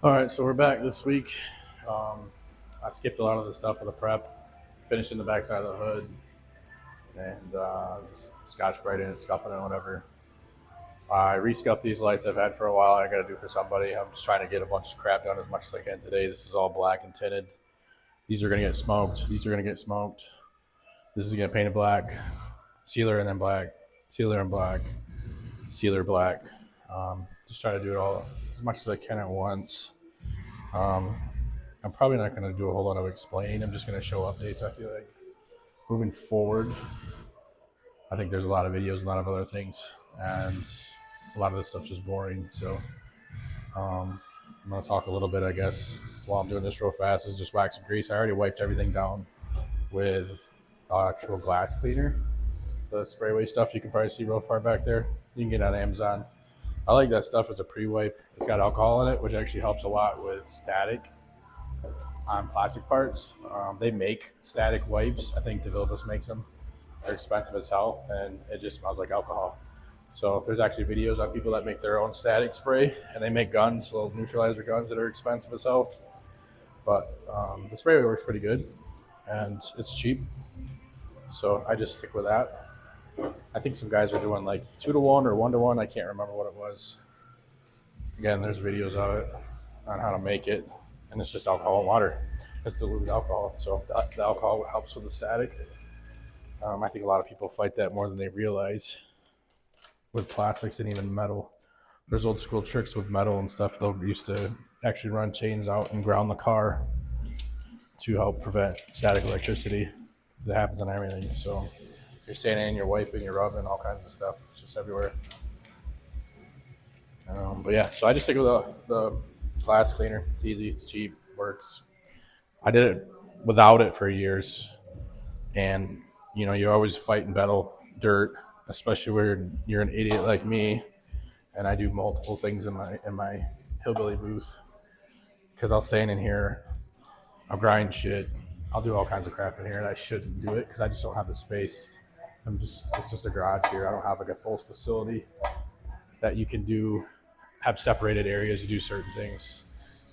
All right, so we're back this week. I skipped a lot of the stuff for the prep, finishing the backside of the hood, and just scotch brightening it, scuffing it, whatever. I rescuffed these lights I've had for a while. I got to do for somebody. I'm just trying to get a bunch of crap done as much as I can today. This is all black and tinted. These are going to get smoked. These are going to get smoked. This is going to get painted black, sealer and then black, sealer and black, sealer black. Just trying to do it all as much as I can at once. I'm probably not going to do a whole lot of explaining. I'm just going to show updates. I feel like moving forward, I think there's a lot of videos, a lot of other things, and a lot of this stuff's just boring. So I'm going to talk a little bit, I guess, while I'm doing this real fast. Is just wax and grease. I already wiped everything down with actual glass cleaner. The sprayway stuff you can probably see real far back there. You can get it on Amazon. I like that stuff as a pre-wipe. It's got alcohol in it, which actually helps a lot with static on plastic parts. They make static wipes. I think DeVilbiss makes them. They're expensive as hell, and it just smells like alcohol. So there's actually videos on people that make their own static spray, and they make guns, little neutralizer guns that are expensive as hell. But the spray works pretty good, and it's cheap. So I just stick with that. I think some guys are doing like 2-to-1 or 1-to-1. I can't remember what it was. Again, there's videos of it on how to make it, and it's just alcohol and water. It's diluted alcohol, so the alcohol helps with the static. I think a lot of people fight that more than they realize with plastics and even metal. There's old school tricks with metal and stuff. They'll used to actually run chains out and ground the car to help prevent static electricity. It happens on everything. So you're sanding, you're wiping, you're rubbing, all kinds of stuff. It's just everywhere. But yeah, so I just stick with the glass cleaner. It's easy, it's cheap, works. I did it without it for years, and you're always fighting battle dirt, especially where you're an idiot like me, and I do multiple things in my hillbilly booth because I'll stand in here, I'll grind shit, I'll do all kinds of crap in here, and I shouldn't do it because I just don't have the space. It's just a garage here. I don't have like a full facility that you can have separated areas to do certain things.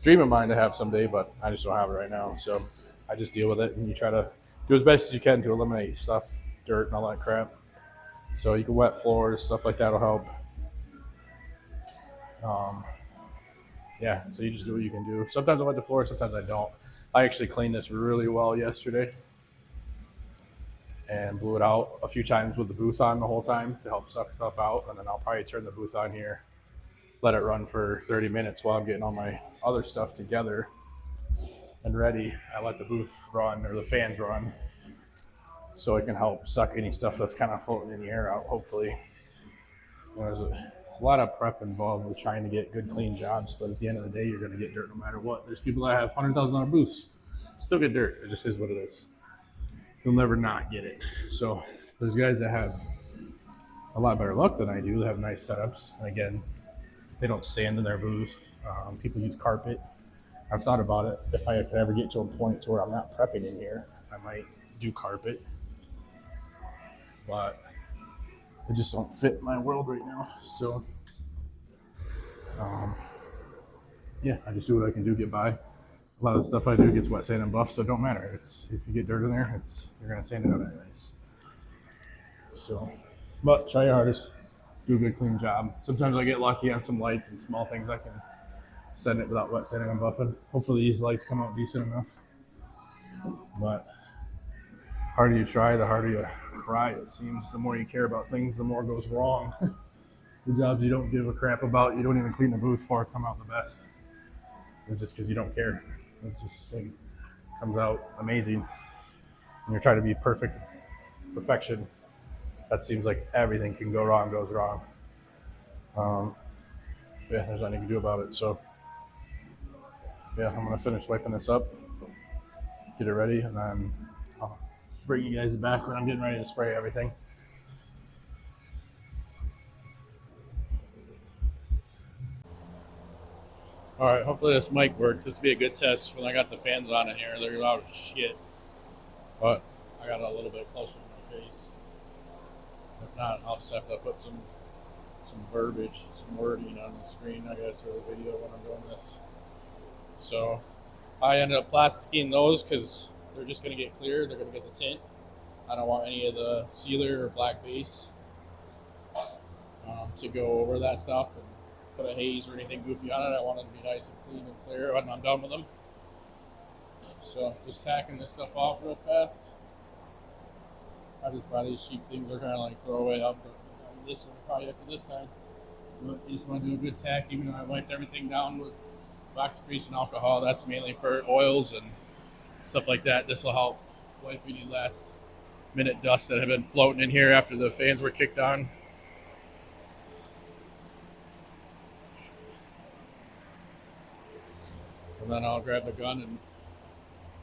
Dream of mine to have someday, but I just don't have it right now. So I just deal with it, and you try to do as best as you can to eliminate stuff, dirt, and all that crap. So you can wet floors, stuff like that will help. Yeah, so you just do what you can do. Sometimes I wet the floor, sometimes I don't. I actually cleaned this really well yesterday and blew it out a few times with the booth on the whole time to help suck stuff out. And then I'll probably turn the booth on here, let it run for 30 minutes while I'm getting all my other stuff together and ready. I let the booth run or the fans run so it can help suck any stuff that's kind of floating in the air out, hopefully. There's a lot of prep involved with trying to get good, clean jobs, but at the end of the day, you're going to get dirt no matter what. There's people that have $100,000 booths, still get dirt. It just is what it is. You'll never not get it. So there's guys that have a lot better luck than I do. They have nice setups. And again, they don't sand in their booth. People use carpet. I've thought about it. If I could ever get to a point to where I'm not prepping in here, I might do carpet. But it just don't fit my world right now. So, yeah, I just do what I can do, get by. A lot of the stuff I do gets wet sand and buff, so it don't matter. If you get dirt in there, you're gonna sand it out anyways. So, but try your hardest, do a good clean job. Sometimes I get lucky on some lights and small things I can send it without wet sanding and buffing. Hopefully these lights come out decent enough. But the harder you try, the harder you cry, it seems. The more you care about things, the more goes wrong. The jobs you don't give a crap about, you don't even clean the booth for, come out the best. It's just because you don't care. It just comes out amazing. And you're trying to be perfection. That seems like everything can go wrong, goes wrong. Yeah, there's nothing you can do about it. So, yeah, I'm going to finish wiping this up, get it ready, and then I'll bring you guys back when I'm getting ready to spray everything. All right, hopefully this mic works. This will be a good test when I got the fans on in here. They're loud as shit, but I got it a little bit closer to my face. If not, I'll just have to put some verbiage, some wording on the screen, I guess, or the video when I'm doing this. So I ended up plasticking those because they're just going to get clear. They're going to get the tint. I don't want any of the sealer or black base to go over that stuff and put a haze or anything goofy on it. I want it to be nice and clean and clear when I'm done with them. So just tacking this stuff off real fast. I just buy these cheap things. They're kind of like throwaway up, but this one probably after this time. But you just want to do a good tack, even though I wiped everything down with box grease and alcohol. That's mainly for oils and stuff like that. This will help wipe any last minute dust that have been floating in here after the fans were kicked on. And then I'll grab the gun and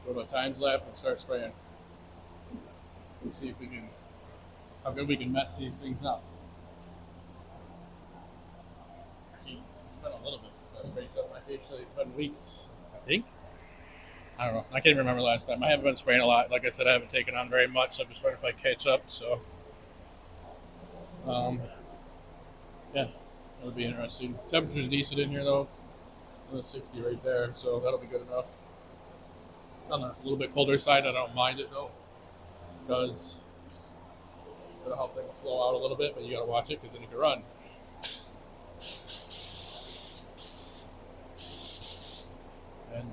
go to a time lapse and start spraying. Let's see if we can, how good we can mess these things up. Actually, it's been a little bit since I sprayed something. Actually, it's been weeks, I think. I don't know. I can't remember last time. I haven't been spraying a lot. Like I said, I haven't taken on very much. So I'm just wondering if I catch up. So, yeah, that'll be interesting. Temperature's decent in here though. 60 right there, so that'll be good enough. It's on the little bit colder side. I don't mind it though, because it'll help things flow out a little bit. But you gotta watch it because then you can run. And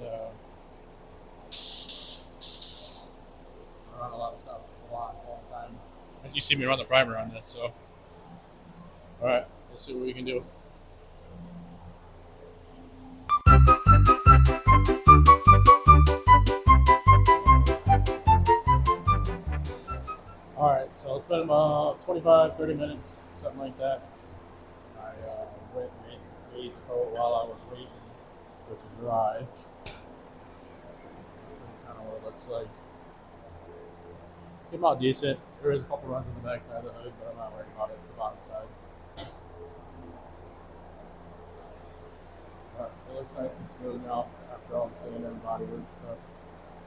I run a lot of stuff, all the time. You see me run the primer on this, so all right, let's see what we can do. All right, so it's been about 25, 30 minutes, something like that. I went and made the base coat while I was waiting for it to dry. Kind of what it looks like. Came out decent. There is a couple runs on the back side of the hood, but I'm not worried about it. It's the bottom side. But it looks nice and smooth now after all the sanding and body work stuff.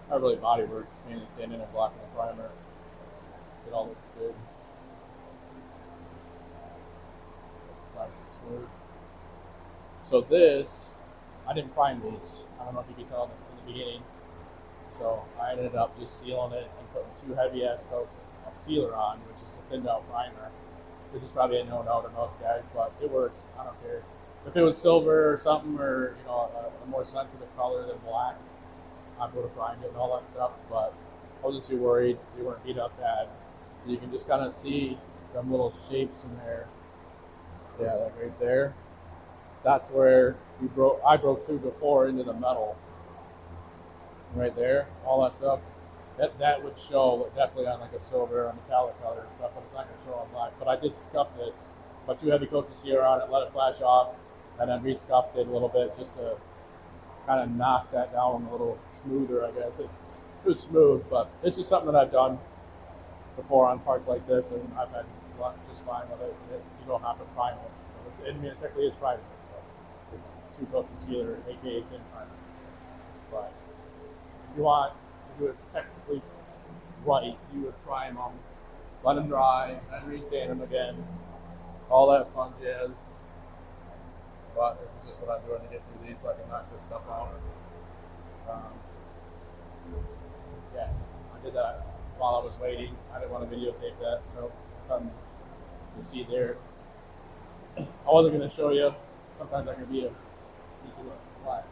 Not really body work, just mainly sanding and blocking the primer. It all looks good. Nice and smooth. So this, I didn't prime these. I don't know if you could tell in the beginning. So I ended up just sealing it and putting 2 heavy ass coats of sealer on, which is a thinned out primer. This is probably a no-no to most guys, but it works. I don't care. If it was silver or something, or a more sensitive color than black, I would have primed it and all that stuff. But I wasn't too worried. They weren't beat up bad. You can just kind of see them little shapes in there. Yeah, like right there. That's where I broke through before into the metal. Right there, all that stuff. That would show definitely on like a silver or a metallic color and stuff, but it's not going to show on black. But I did scuff this, put 2 heavy coats of sealer on it, let it flash off, and then re-scuffed it a little bit just to kind of knock that down a little smoother, I guess. It was smooth, but it's just something that I've done before on parts like this, and I've had luck just fine with it. You don't have to prime it. So it technically is primer, so it's 2 coats of sealer, aka thin primer. But if you want to do it technically right, you would prime them, let them dry, then re-sand them again, all that fun jazz. But this is just what I'm doing to get through these so I can knock this stuff out. Yeah, I did that while I was waiting. I didn't want to videotape that, so you see there. I wasn't going to show you. Sometimes I can be a sneaky little flat,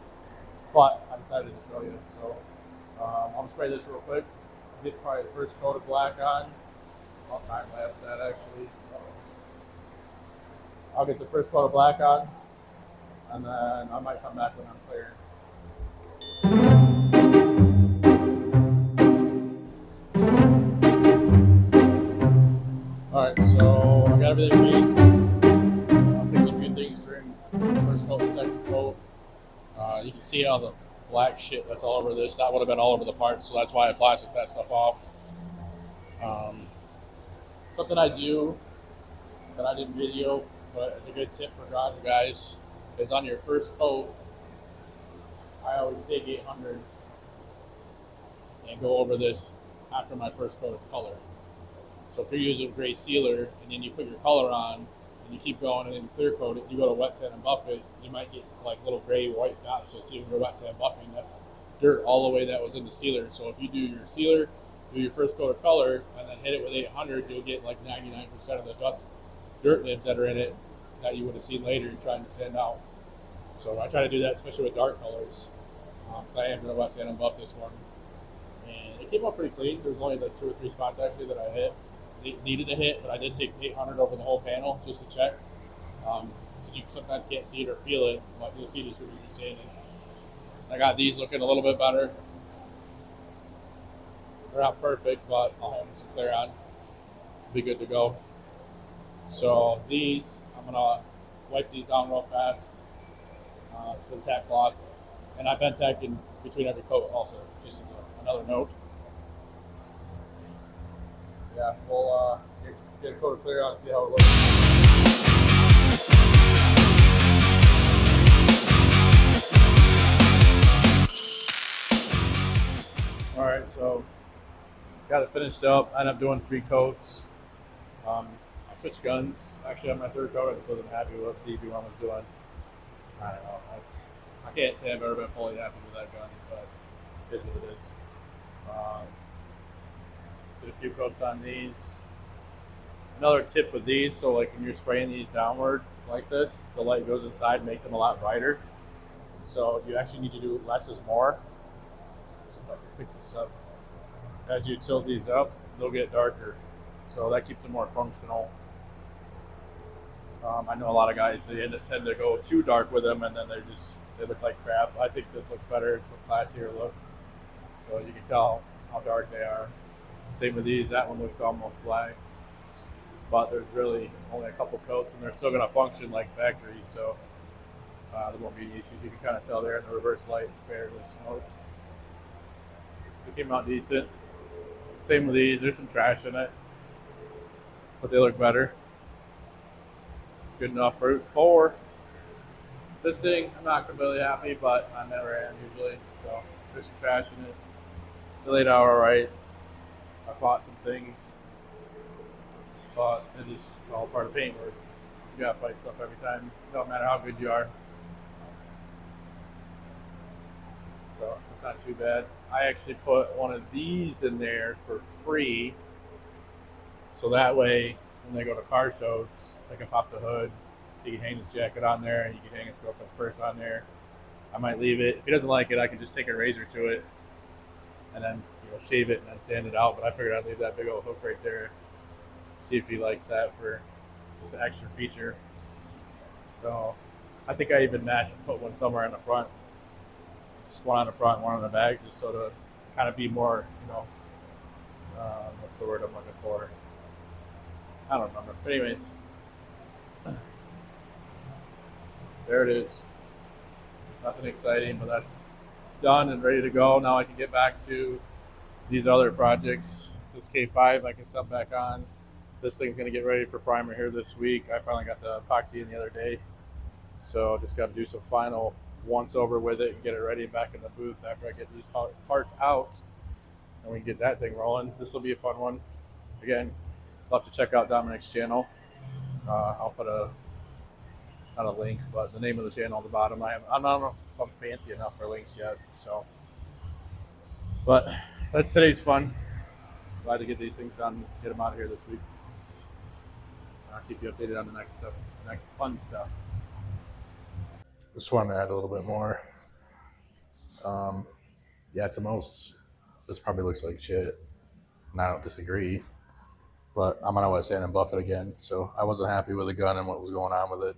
but I decided to show you. So I'll spray this real quick. Get probably the first coat of black on. I'll time lapse that actually. I'll get the first coat of black on, and then I might come back when I'm clear. Alright, so I got everything based. I'll fix a few things during the first coat and second coat. You can see all the black shit that's all over this. That would have been all over the parts, so that's why I plastic that stuff off. Something I do that I didn't video, but it's a good tip for garage guys, is on your first coat, I always take 800 and go over this after my first coat of color. So if you're using gray sealer and then you put your color on, and you keep going and then you clear coat it, you go to wet sand and buff it, you might get like little gray white dots. So see, when you're wet sand buffing, that's dirt all the way that was in the sealer. So if you do your sealer, do your first coat of color, and then hit it with 800, you'll get like 99% of the dust dirt nibs that are in it that you would have seen later trying to sand out. So I try to do that, especially with dark colors, because I am going to wet sand and buff this one. And it came out pretty clean. There was only like 2 or 3 spots actually that I hit. It needed to hit, but I did take 800 over the whole panel just to check. Because you sometimes can't see it or feel it, but you'll see these when you're sanding. I got these looking a little bit better. They're not perfect, but I'll have some clear on. Be good to go. So these, I'm gonna wipe these down real fast with tack cloth, and I've been tacking between every coat also, just as another note. Yeah, we'll get a coat of clear on and see how it looks. All right, so got it finished up. I ended up doing 3 coats. I switched guns. Actually, on my 3rd coat, I just wasn't happy with what the DB1 was doing. I don't know. I can't say I've ever been fully happy with that gun, but it is what it is. Did a few coats on these. Another tip with these, so like when you're spraying these downward like this, the light goes inside, makes them a lot brighter. So you actually need to do less is more. So if I can pick this up. As you tilt these up, they'll get darker. So that keeps them more functional. I know a lot of guys, they tend to go too dark with them, and then they look like crap. I think this looks better. It's a classier look. So you can tell how dark they are. Same with these. That one looks almost black. But there's really only a couple coats, and they're still going to function like factory. So there won't be any issues. You can kind of tell there in the reverse light. It's barely smoked. They came out decent. Same with these. There's some trash in it, but they look better. Good enough for Roots 4. This thing, I'm not completely happy, but I never am usually. So there's some trash in it. They laid out alright. I fought some things, but it's all part of paintwork. You gotta fight stuff every time. No matter how good you are. So it's not too bad. I actually put one of these in there for free, so that way when they go to car shows, they can pop the hood. He can hang his jacket on there, and you can hang his girlfriend's purse on there. I might leave it. If he doesn't like it, I can just take a razor to it and then shave it and then sand it out. But I figured I'd leave that big old hook right there. See if he likes that for just an extra feature. So I think I even put one somewhere in the front. Just one on the front, one on the back, just so to kind of be more, what's the word I'm looking for? I don't remember. But anyways, there it is. Nothing exciting, but that's done and ready to go. Now I can get back to these other projects. This K5 I can sub back on. This thing's going to get ready for primer here this week. I finally got the epoxy in the other day. So just got to do some final once over with it and get it ready back in the booth after I get these parts out. And we can get that thing rolling. This will be a fun one. Again, I'll have to check out Dominic's channel. I'll put not a link, but the name of the channel at the bottom. I don't know if I'm fancy enough for links yet. So, but that's today's fun. Glad to get these things done, get them out of here this week. I'll keep you updated on the next stuff, next fun stuff. Just wanted to add a little bit more. Yeah, to most, this probably looks like shit, and I don't disagree. But I'm gonna wet sand and buff it again. So I wasn't happy with the gun and what was going on with it.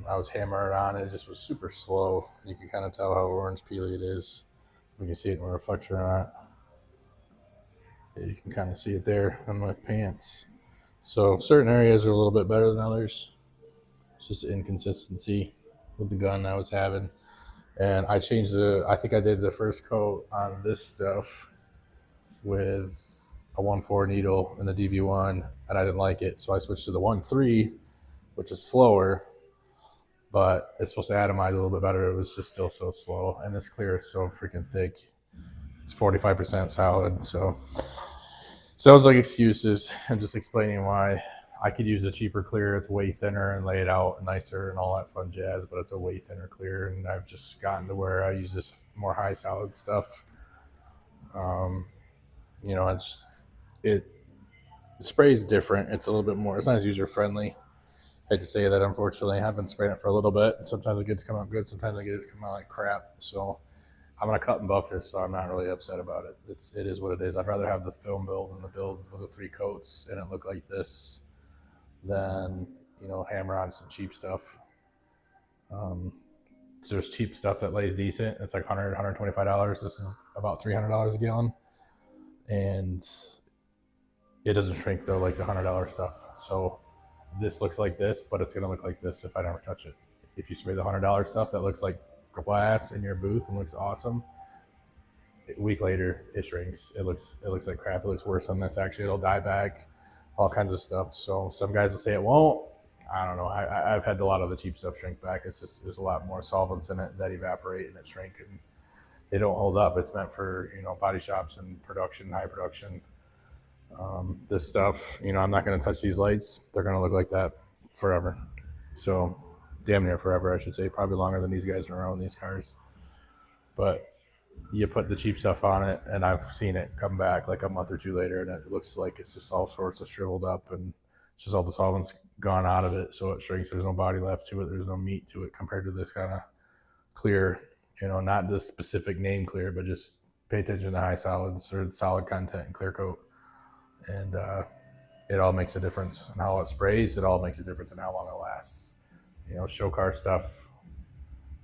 I was hammering on it. It just was super slow. You can kind of tell how orange peely it is. You can see it in the reflection or not. Yeah, you can kind of see it there on my pants. So certain areas are a little bit better than others. It's just inconsistency with the gun I was having. And I changed I think I did the first coat on this stuff with a 1.4 needle and the DV1, and I didn't like it. So I switched to the 1.3, which is slower, but it's supposed to atomize a little bit better. It was just still so slow. And this clear is so freaking thick. It's 45% solid. So sounds like excuses. I'm just explaining why I could use a cheaper clear. It's way thinner and lay it out nicer and all that fun jazz, but it's a way thinner clear. And I've just gotten to where I use this more high solid stuff. You know, it sprays different. It's a little bit more. It's not as user friendly. I hate to say that, unfortunately. I've been spraying it for a little bit, and sometimes it gets to come out good. Sometimes it gets to come out like crap. So I'm gonna cut and buff this, so I'm not really upset about it. It is what it is. I'd rather have the film build and the build with the 3 coats and it look like this than, you know, hammer on some cheap stuff. So there's cheap stuff that lays decent. It's like $100, $125. This is about $300 a gallon, and it doesn't shrink though like the $100 stuff. So this looks like this, but it's gonna look like this if I never touch it. If you spray the $100 stuff that looks like glass in your booth and looks awesome, a week later it shrinks. It looks like crap. It looks worse on this. Actually, it'll dye back, all kinds of stuff. So some guys will say it won't. I don't know. I've had a lot of the cheap stuff shrink back. It's just there's a lot more solvents in it that evaporate and it shrink, and they don't hold up. It's meant for, you know, body shops and production, high production. This stuff, you know, I'm not going to touch these lights. They're going to look like that forever. So damn near forever, I should say. Probably longer than these guys are on these cars. But you put the cheap stuff on it, and I've seen it come back like a month or 2 later, and it looks like it's just all sorts of shriveled up, and it's just all the solvents gone out of it, so it shrinks. There's no body left to it. There's no meat to it compared to this kind of clear, you know, not this specific name clear, but just pay attention to high solids or solid content and clear coat. And it all makes a difference in how it sprays. It all makes a difference in how long it lasts. You know, show car stuff,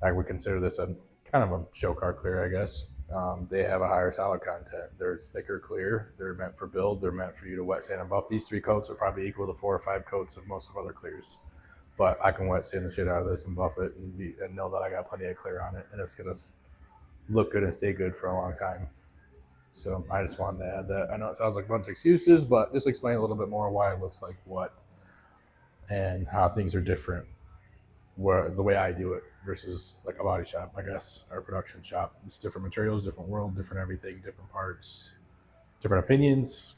I would consider this a kind of a show car clear, I guess. They have a higher solid content. They're thicker clear. They're meant for build. They're meant for you to wet sand and buff. These 3 coats are probably equal to 4 or 5 coats of most of other clears. But I can wet sand the shit out of this and buff it and know that I got plenty of clear on it, and it's going to look good and stay good for a long time. So I just wanted to add that. I know it sounds like a bunch of excuses, but just explain a little bit more why it looks like what and how things are different, where the way I do it versus like a body shop, I guess, or a production shop. It's different materials, different world, different everything, different parts, different opinions.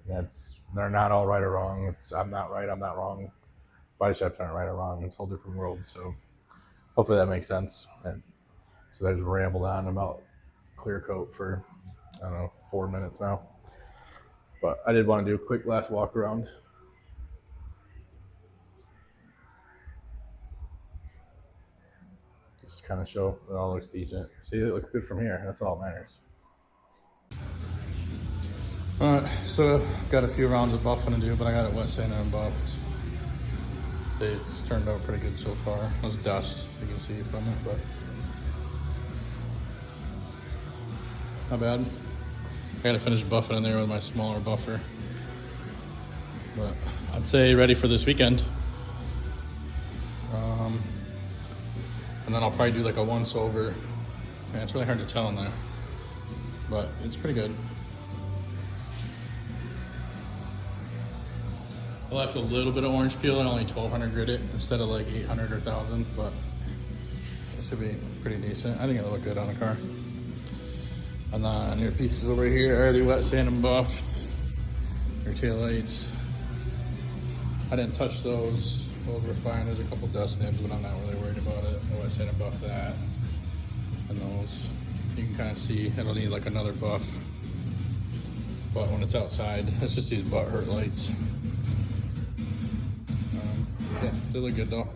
They're not all right or wrong. I'm not right, I'm not wrong. Body shops aren't right or wrong. It's a whole different world. So hopefully that makes sense. And so I just rambled on about clear coat for, I don't know, 4 minutes now. But I did want to do a quick last walk around. Just kind of show it all looks decent. See, it looks good from here. That's all that matters. All right, so got a few rounds of buffing to do, but I got it wet sanded and buffed. It's turned out pretty good so far. It was dust, you can see from it, but not bad. I gotta finish buffing in there with my smaller buffer. But I'd say ready for this weekend. And then I'll probably do like a once over. Man, it's really hard to tell in there, but it's pretty good. I left a little bit of orange peel and only 1200 grit it instead of like 800 or 1000, but it should be pretty decent. I think it'll look good on the car. And then your pieces over here, I already wet sand and buffed. Your taillights, I didn't touch those. Those were fine. There's a couple dust nibs, but I'm not really worried about it. I wet sand and buff that. And those, you can kind of see it'll need like another buff. But when it's outside, it's just these butt hurt lights. Yeah, they look good though.